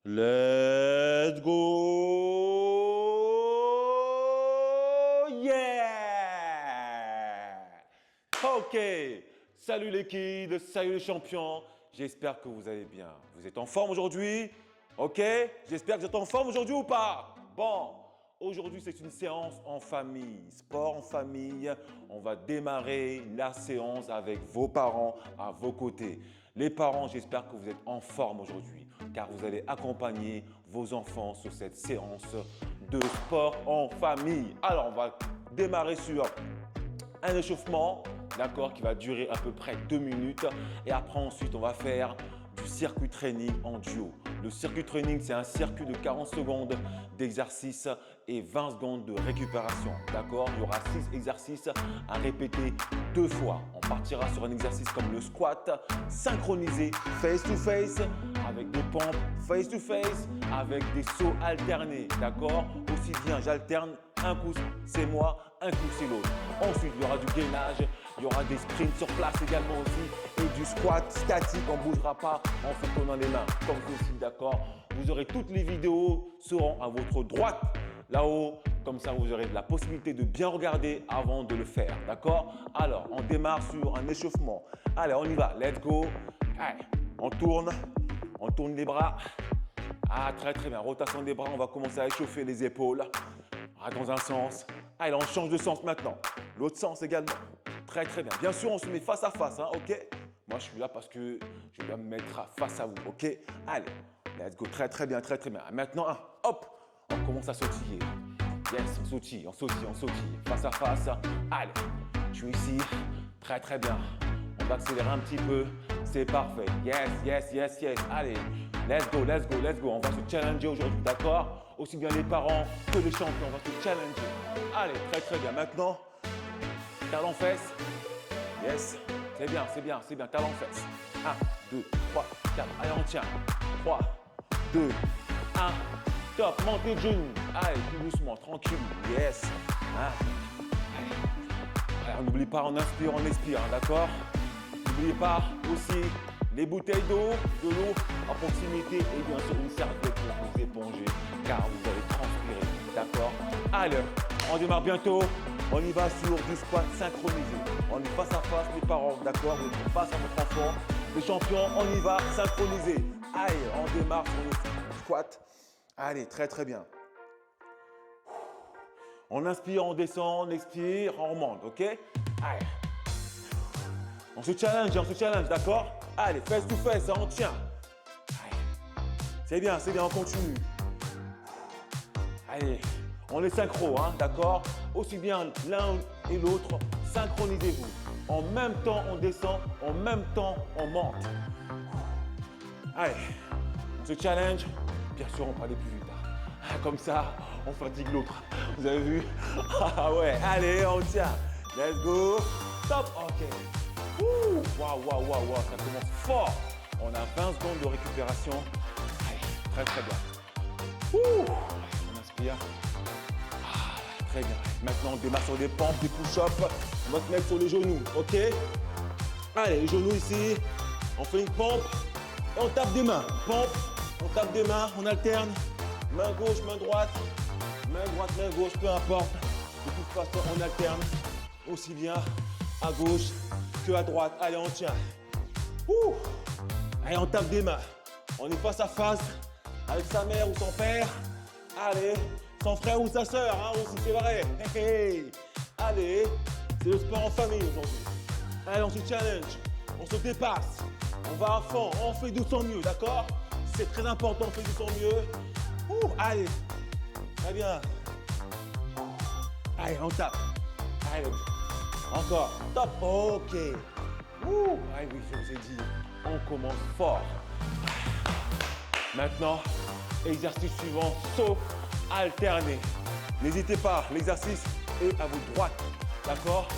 Let's go! Yeah! Ok! Salut les kids, salut les champions. J'espère que vous allez bien. Vous êtes en forme aujourd'hui? Ok? J'espère que vous êtes en forme aujourd'hui ou pas? Bon, aujourd'hui c'est une séance en famille, sport en famille. On va démarrer la séance avec vos parents à vos côtés. Les parents, j'espère que vous êtes en forme aujourd'hui car vous allez accompagner vos enfants sur cette séance de sport en famille. Alors, on va démarrer sur un échauffement, d'accord, qui va durer à peu près 2 minutes. Et après, ensuite, on va faire du circuit training en duo. Le circuit training, c'est un circuit de 40 secondes d'exercice et 20 secondes de récupération. D'accord? Il y aura 6 exercices à répéter 2 fois. On partira sur un exercice comme le squat, synchronisé face to face, avec des pompes face to face, avec des sauts alternés. D'accord? Aussi bien, j'alterne. Un coup, c'est moi, un coup, c'est l'autre. Ensuite, il y aura du gainage, il y aura des sprints sur place également aussi et du squat statique. On ne bougera pas en se tenant les mains comme ceci, d'accord? Vous aurez toutes les vidéos seront à votre droite, là-haut. Comme ça, vous aurez la possibilité de bien regarder avant de le faire, d'accord? Alors, on démarre sur un échauffement. Allez, on y va, let's go. Allez, on tourne les bras. Ah, très très bien, rotation des bras, on va commencer à échauffer les épaules. Dans un sens. Allez, on change de sens maintenant. L'autre sens également. Très très bien. Bien sûr, on se met face à face, hein, ok? Moi, je suis là parce que je dois me mettre face à vous, ok? Allez, let's go. Très très bien, très très bien. Maintenant, hop, on commence à sautiller. Yes, on sautille, on sautille, on sautille. Face à face. Allez, je suis ici. Très très bien. On va accélérer un petit peu. C'est parfait. Yes, yes, yes, yes. Allez, let's go, let's go, let's go. On va se challenger aujourd'hui, d'accord? Aussi bien les parents que les champions, on va se challenger. Allez, très très bien. Maintenant, talon fesse. Yes, c'est bien, c'est bien, c'est bien. Talon fesse. 1, 2, 3, 4. Allez, on tient. 3, 2, 1. Top, montez de genoux. Allez, plus doucement, tranquille. Yes. Allez, on n'oublie pas, on inspire, on expire, d'accord? N'oubliez pas aussi les bouteilles d'eau, de l'eau à proximité et bien sûr une serviette pour vous éponger car vous allez transpirer, d'accord? Allez, on démarre bientôt. On y va sur du squat synchronisé. On est face à face, les parents, d'accord? Vous êtes face à votre enfant. Les champions, on y va synchronisé. Allez, on démarre sur le squat. Allez, très très bien. On inspire, on descend, on expire, on remonte, ok? Allez. On se challenge, d'accord? Allez, face to face, on tient. C'est bien, on continue. Allez, on est synchro, hein, d'accord? Aussi bien l'un et l'autre, synchronisez-vous. En même temps, on descend, en même temps, on monte. Allez, on se challenge. Bien sûr, on peut aller plus vite. Hein. Comme ça, on fatigue l'autre. Vous avez vu? Ah ouais, allez, on tient. Let's go. Stop, ok. Waouh, ça commence fort. On a 20 secondes de récupération. Allez, très très bien. On inspire. Très bien. Maintenant, on démarre sur des pompes, des push-ups. On va se mettre sur les genoux, ok? Allez, les genoux ici. On fait une pompe et on tape des mains. Pompe, on tape des mains, on alterne. Main gauche, main droite. Main droite, main gauche, peu importe. De toute façon, on alterne aussi bien à gauche que à droite. Allez, on tient. Allez, on tape des mains. On est face à face avec sa mère ou son père. Allez, son frère ou sa sœur, hein, aussi, c'est vrai. Hey. Allez, c'est le sport en famille aujourd'hui. Allez, on se challenge, on se dépasse. On va à fond, on fait de son mieux, d'accord? C'est très important, on fait de son mieux. Allez, très bien. Allez, on tape. Allez, encore. Top. Ok. Ah oui, je vous ai dit, on commence fort. Maintenant, exercice suivant, saut alterné. N'hésitez pas, l'exercice est à votre droite. D'accord?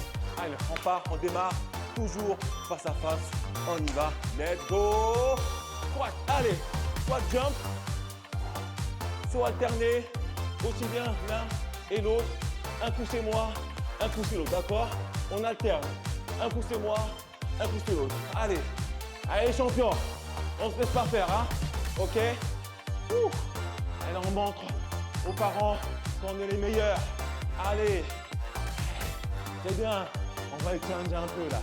Allez, on part, on démarre. Toujours face à face. On y va. Let's go. Squat. Allez, squat jump. Saut alterné. Aussi bien l'un et l'autre. Un coup c'est moi, un coup c'est l'autre, d'accord? On alterne. Un coup c'est moi, un coup c'est l'autre. Allez, allez champion, on se laisse pas faire, hein? Ok? Ouh. Allez, on montre aux parents qu'on est les meilleurs. Allez. C'est bien. On va échanger un peu là.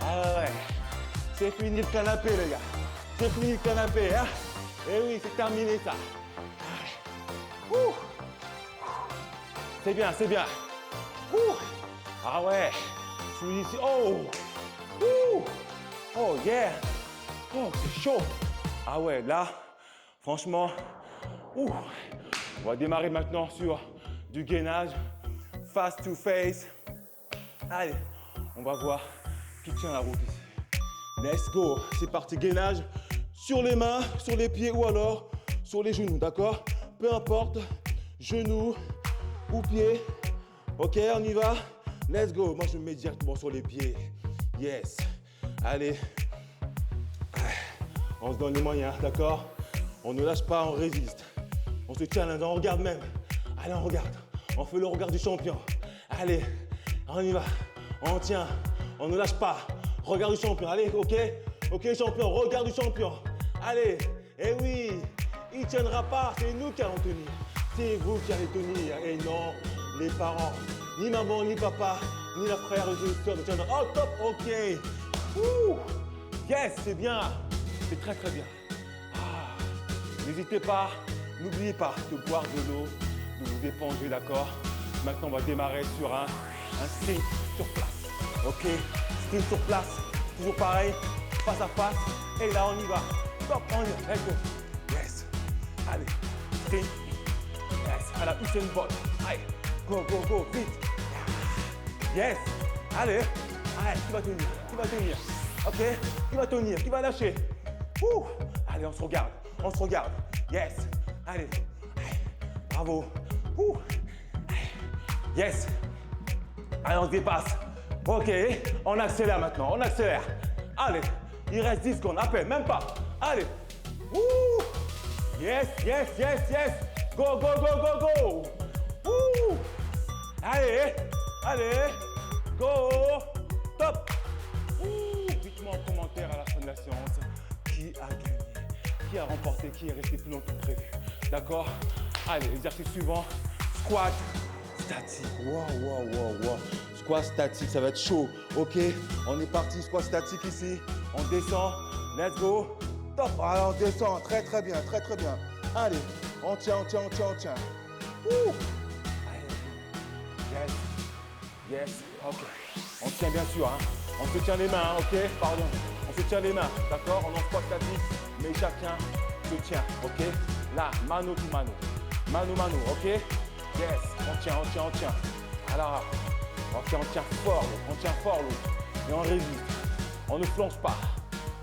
Ah ouais. C'est fini le canapé, les gars. C'est fini le canapé, hein. Eh oui, c'est terminé ça. Ouh. C'est bien, c'est bien. Ouh. Ah ouais. Je suis ici. Oh. Ouh. Oh yeah. Oh, c'est chaud. Ah ouais, là, franchement, ouh. On va démarrer maintenant sur du gainage, face to face. Allez, on va voir qui tient la route ici. Let's go. C'est parti, gainage sur les mains, sur les pieds ou alors sur les genoux, d'accord? Peu importe, genoux ou pieds. Ok, on y va. Let's go. Moi, je me mets directement sur les pieds. Yes. Allez. On se donne les moyens, d'accord? On ne lâche pas, on résiste. On se challenge, on regarde même. Allez, on regarde. On fait le regard du champion. Allez, on y va. On tient. On ne lâche pas. Regard du champion. Allez, ok? Ok, champion, regard du champion. Allez. Eh oui, il ne tiendra pas. C'est nous qui allons tenir. C'est vous qui allez tenir. Et non, les parents. Ni maman, ni papa, ni la frère, ni la soeur ne tiendront. Oh, top, ok. Ouh. Yes, c'est bien. C'est très très bien. Ah. N'hésitez pas, n'oubliez pas de boire de l'eau, de vous éponger, d'accord? Maintenant, on va démarrer sur un sprint sur place. Ok? Sprint sur place, toujours pareil, face à face. Et là, on y va. Top, on y va. Let's go. Yes. Allez, sprint. Yes. À la Usain Bolt. Allez, go, go, go, vite. Yes. Allez. Allez, qui va tenir? Qui va tenir? Ok? Qui va tenir? Qui va lâcher? Ouh. Allez, on se regarde. On se regarde. Yes. Allez. Bravo. Ouh. Yes. Allez, on se dépasse. Ok. On accélère maintenant. On accélère. Allez. Il reste 10 secondes. À peine. Même pas. Allez. Ouh. Yes, yes, yes, yes. Go, go, go, go, go. Ouh. Allez. Allez. Go. Top. Dites-moi en commentaire à la fin de la séance qui a gagné, qui a remporté, qui est resté plus longtemps que prévu. D'accord? Allez, exercice suivant, squat statique. Waouh, waouh, waouh, waouh. Squat statique, ça va être chaud. Ok, on est parti, squat statique ici. On descend, let's go. Top, alors on descend, très très bien, très très bien. Allez, on tient, on tient, on tient, on tient. Ouh. Allez. Yes, yes, ok. On tient bien sûr, hein. On se tient les mains, hein, ok? Pardon. On se tient les mains, d'accord? On en squat statique, mais chacun se tient, ok? Là, mano to mano. Mano, mano, ok? Yes, on tient, on tient, on tient. Voilà. Ok, on tient fort l'autre, on tient fort l'autre. Et on résiste. On ne flanche pas,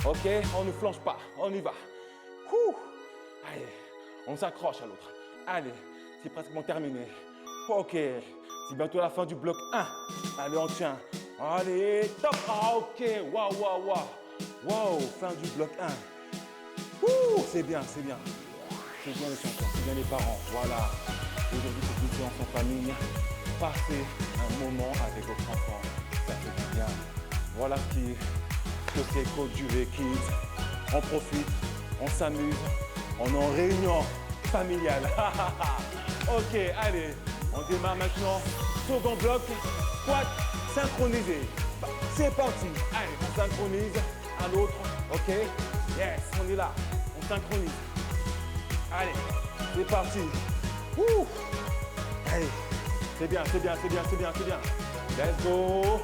ok? On ne flanche pas, on y va. Ouh. Allez, on s'accroche à l'autre. Allez, c'est pratiquement terminé. Ok, c'est bientôt la fin du bloc 1. Allez, on tient. Allez, top. Ah, ok. Waouh, waouh, waouh. Waouh, fin du bloc 1. Ouh, c'est bien, c'est bien. C'est bien les champions, c'est bien les parents. Voilà. Aujourd'hui, c'est une séance en famille. Passez un moment avec votre enfant. Ça fait du bien. Voilà ce que c'est Coach Juvé Kids. On profite, on s'amuse. On est en réunion familiale. Ok, allez. On démarre maintenant. Second bloc, squat synchronisé. C'est parti. Allez, on synchronise à l'autre. Ok. Yes, on est là. On synchronise. Allez, c'est parti. Ouh. Allez, c'est bien, c'est bien, c'est bien, c'est bien, c'est bien. Let's go.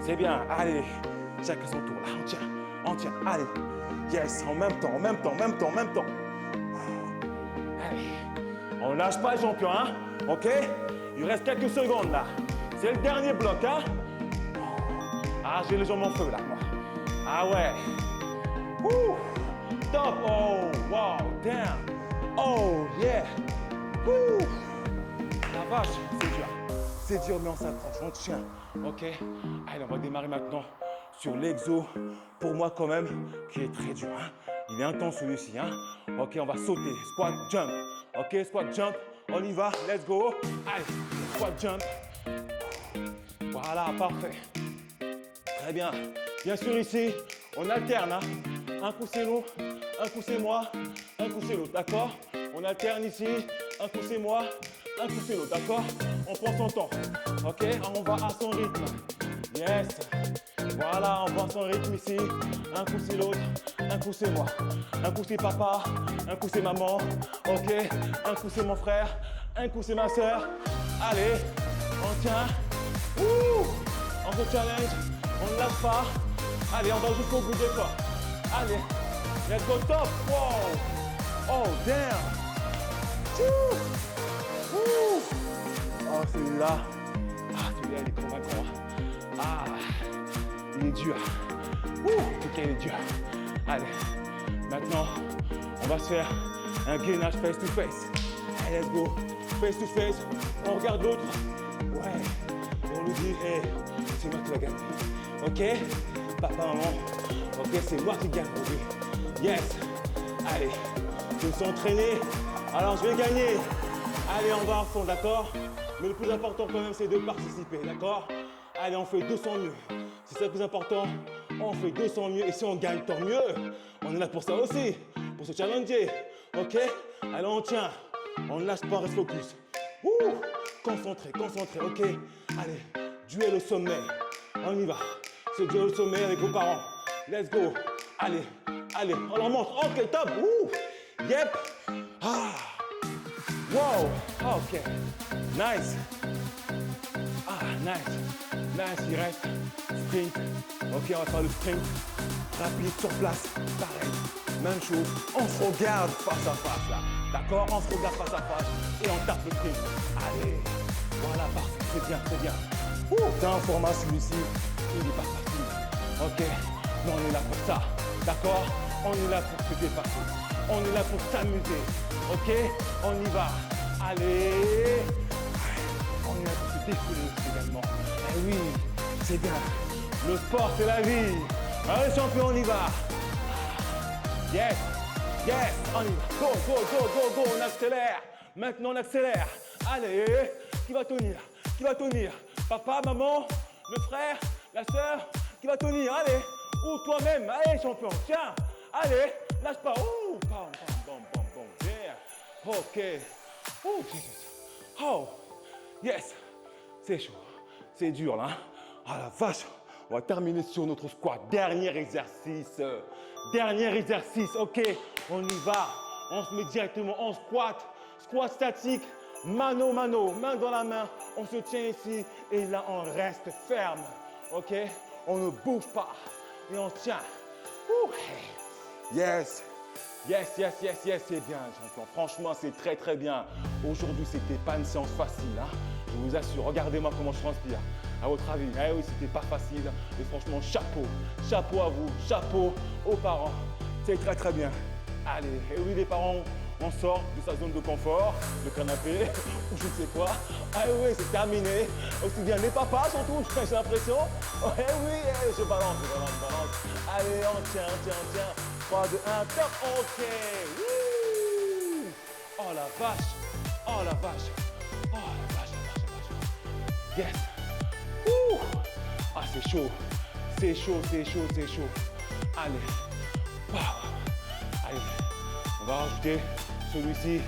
C'est bien. Allez, chacun son tour. Là, on tient, on tient. Allez. Yes, en même temps, en même temps, en même temps, en même temps. Allez, on lâche pas les champions, hein? Ok? Il reste quelques secondes là. C'est le dernier bloc, hein? Ah, j'ai les jambes en feu là, moi. Ah ouais. Ouh. Top. Oh, wow, damn. Oh, yeah. Ouh. La vache, c'est dur. C'est dur, mais on s'accroche, on tient. Ok? Allez, on va démarrer maintenant sur l'exo, pour moi quand même, qui est très dur. Hein? Il est intense celui-ci. Hein? Ok, on va sauter. Squat, jump. Ok, squat, jump. On y va. Let's go. Allez, squat, jump. Voilà, parfait. Très bien. Bien sûr, ici, on alterne. Hein. Un coup, c'est l'eau, un coup, c'est moi, un coup, c'est l'autre. D'accord? On alterne ici. Un coup, c'est moi, un coup, c'est l'autre. D'accord? On prend son temps. OK? On va à son rythme. Yes. Voilà, on prend son rythme ici. Un coup, c'est l'autre. Un coup, c'est moi. Un coup, c'est papa. Un coup, c'est maman. OK? Un coup, c'est mon frère. Un coup, c'est ma soeur. Allez, on tient. Ouh! On se challenge. On ne lâche pas. Allez, on va jusqu'au bout des fois. Allez, let's go top. Wow! Oh, damn! Ouh! Ouh! Oh, celui-là. Ah, celui-là, il est convaincant. Ah, il est dur. Ouh, ok, il est dur. Allez, maintenant, on va se faire un gainage face to face. Allez, let's go. Face to face. On regarde l'autre. Ouais. Et on lui dit, hey, c'est moi qui va gagner. Ok? Papa, maman. Ok, c'est moi qui gagne aujourd'hui. Yes. Allez, je me suis entraîné. Alors, je vais gagner. Allez, on va à fond, d'accord? Mais le plus important quand même, c'est de participer, d'accord? Allez, on fait 200 mieux. C'est ça le plus important. On fait 200 mieux. Et si on gagne, tant mieux. On est là pour ça aussi, pour se challenger. Ok? Allez, on tient. On ne lâche pas, on reste focus. Ouh! Concentré, concentré, ok? Allez, duel au sommet. On y va. Ce duel au sommet avec vos parents. Let's go. Allez, allez, on leur montre. Ok, top. Ouh! Yep. Ah. Wow. Ok. Nice. Ah, nice. Nice, il reste. Sprint. Ok, on va faire le sprint. Rapide sur place. Pareil. Même chose. On se regarde face à face là. D'accord? On se regarde face à face et on tape le sprint. Allez. Voilà, parfait. C'est bien, c'est bien. Ouh, c'est un format celui-ci. Il n'est pas facile. Ok. Mais on est là pour ça. D'accord? On est là pour se dépasser. On est là pour s'amuser. Ok? On y va. Allez. On est là pour se défouler aussi également. Eh oui, c'est bien. Le sport, c'est la vie. Allez, champion, on y va. Yes. Yes. On y va. Go, go, go, go, go. On accélère. Maintenant, on accélère. Allez. Qui va tenir? Qui va tenir? Papa, maman, le frère, la sœur. Qui va tenir? Allez. Ou toi-même. Allez, champion. Tiens. Allez. Lâche pas. Ouh. Bam, bam, bam, bam, bam. Yeah. OK. Oh, Jesus. Oh. Yes. C'est chaud. C'est dur, là. Ah, la vache. On va terminer sur notre squat. Dernier exercice. Dernier exercice. OK. On y va. On se met directement en squat. Squat statique. Mano, mano. Main dans la main. On se tient ici. Et là, on reste ferme. OK? On ne bouge pas. Et on tient. Ouh. Yes. Yes, yes, yes, yes, c'est bien, champion. Franchement, c'est très, très bien. Aujourd'hui, c'était pas une séance facile, hein. Je vous assure, regardez-moi comment je transpire. À votre avis, eh oui, c'était pas facile. Et franchement, chapeau. Chapeau à vous, chapeau aux parents. C'est très, très bien. Allez, et oui, les parents, on sort de sa zone de confort, le canapé, ou je ne sais quoi. Ah oui, c'est terminé. Aussi bien les papas, surtout, j'ai l'impression. Oh, eh oui, je balance, je balance, je balance. Allez, on tient, on tient, on tient. 3, 2, 1, top, ok. Wouh. Oh la vache, oh la vache, oh la vache, la vache, la vache. Yes. Ouh. Ah, c'est chaud, c'est chaud, c'est chaud, c'est chaud. Allez, wow. Allez, on va rajouter celui-ci,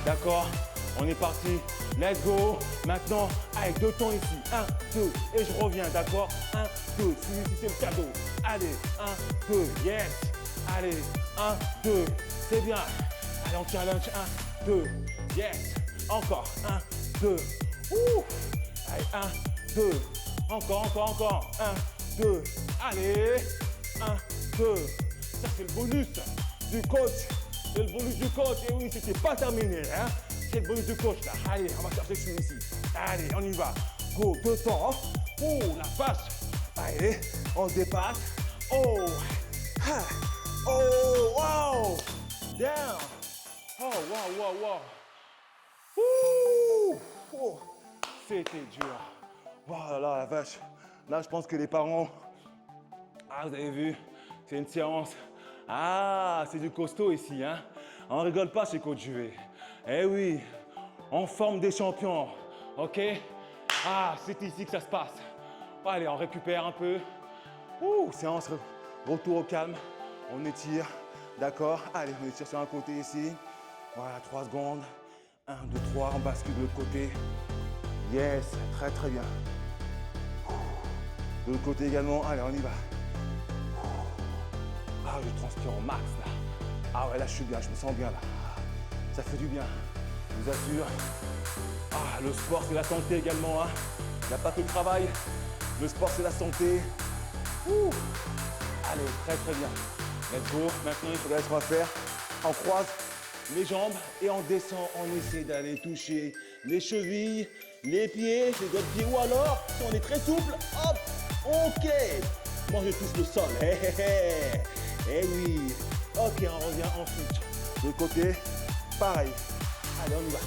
d'accord? On est parti, let's go. Maintenant, avec 2 temps ici, 1, 2, et je reviens, d'accord? 1, 2, celui-ci c'est le cadeau. Allez, 1, 2, yes. Allez, 1, 2, c'est bien. Allez, on challenge, 1, 2, yes. Encore, 1, 2, ouh. Allez, 1, 2, encore, encore, encore. 1, 2, allez. 1, 2, ça c'est le bonus du coach. C'est le bonus du coach. Et oui, c'était pas terminé, hein. C'est le bonus du coach, là. Allez, on va chercher celui-ci. Allez, on y va. Go, 2 temps. Oh, la vache. Allez, on se dépasse. Oh, ha. Oh, wow! Down! Oh, wow, wow, wow! Ouh! Oh, c'était dur. Voilà, la vache. Là, je pense que les parents... Ah, vous avez vu? C'est une séance. Ah, c'est du costaud ici, hein? On rigole pas chez Coach Juvet. Eh oui, on forme des champions, ok? Ah, c'est ici que ça se passe. Allez, on récupère un peu. Séance, retour au calme. On étire, d'accord? Allez, on étire sur un côté ici. Voilà, 3 secondes. 1, 2, 3, on bascule de l'autre côté. Yes, très très bien. De l'autre côté également, allez, on y va. Ah, je transpire au max là. Ah ouais, là je suis bien, je me sens bien là. Ça fait du bien, je vous assure. Ah, le sport c'est la santé également, hein. Il n'y a pas que le travail, le sport c'est la santé. Ouh. Allez, très très bien. Let's go. Maintenant, il faudrait ce qu'on va faire. On croise les jambes et on descend. On essaie d'aller toucher les chevilles, les pieds, les autres pieds. Ou alors, si on est très souple, hop, ok. Moi, je touche le sol. Eh oui. Ok, on revient ensuite. De côté, pareil. Allez, on y va.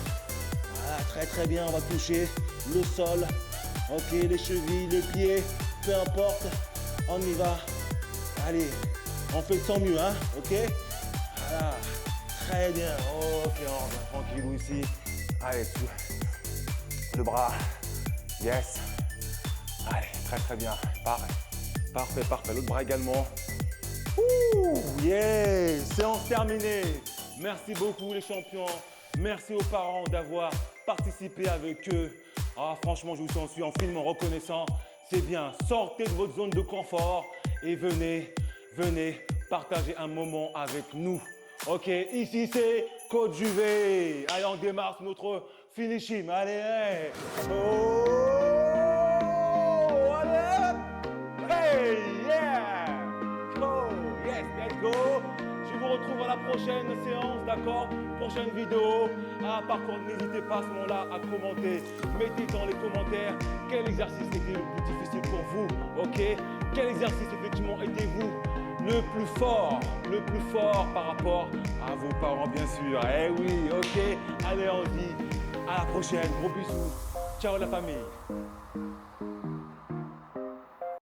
Voilà, très très bien. On va toucher le sol. Ok, les chevilles, les pieds, peu importe. On y va. Allez, on fait de son mieux, hein, ok? Voilà, très bien. Ok, on revient tranquillou ici. Allez, le bras. Yes. Allez, très très bien. Pareil. Parfait, parfait. L'autre bras également. Ouh, yes. Séance terminée. Merci beaucoup les champions. Merci aux parents d'avoir participé avec eux. Ah, franchement, je vous en suis infiniment reconnaissant. C'est bien. Sortez de votre zone de confort et venez partager un moment avec nous. Ok, ici c'est Coach Juvé. Allez, on démarre sur notre finishing. Allez, hey. Oh, allez. Hey, yeah. Go, yes, let's go. Je vous retrouve à la prochaine séance, d'accord? Prochaine vidéo. Ah, par contre, n'hésitez pas à ce moment-là à commenter. Mettez dans les commentaires quel exercice était le plus difficile pour vous, ok? Quel exercice effectivement était-vous le plus fort par rapport à vos parents, bien sûr. Eh oui, ok. Allez, on dit à la prochaine. Gros bisous. Ciao la famille.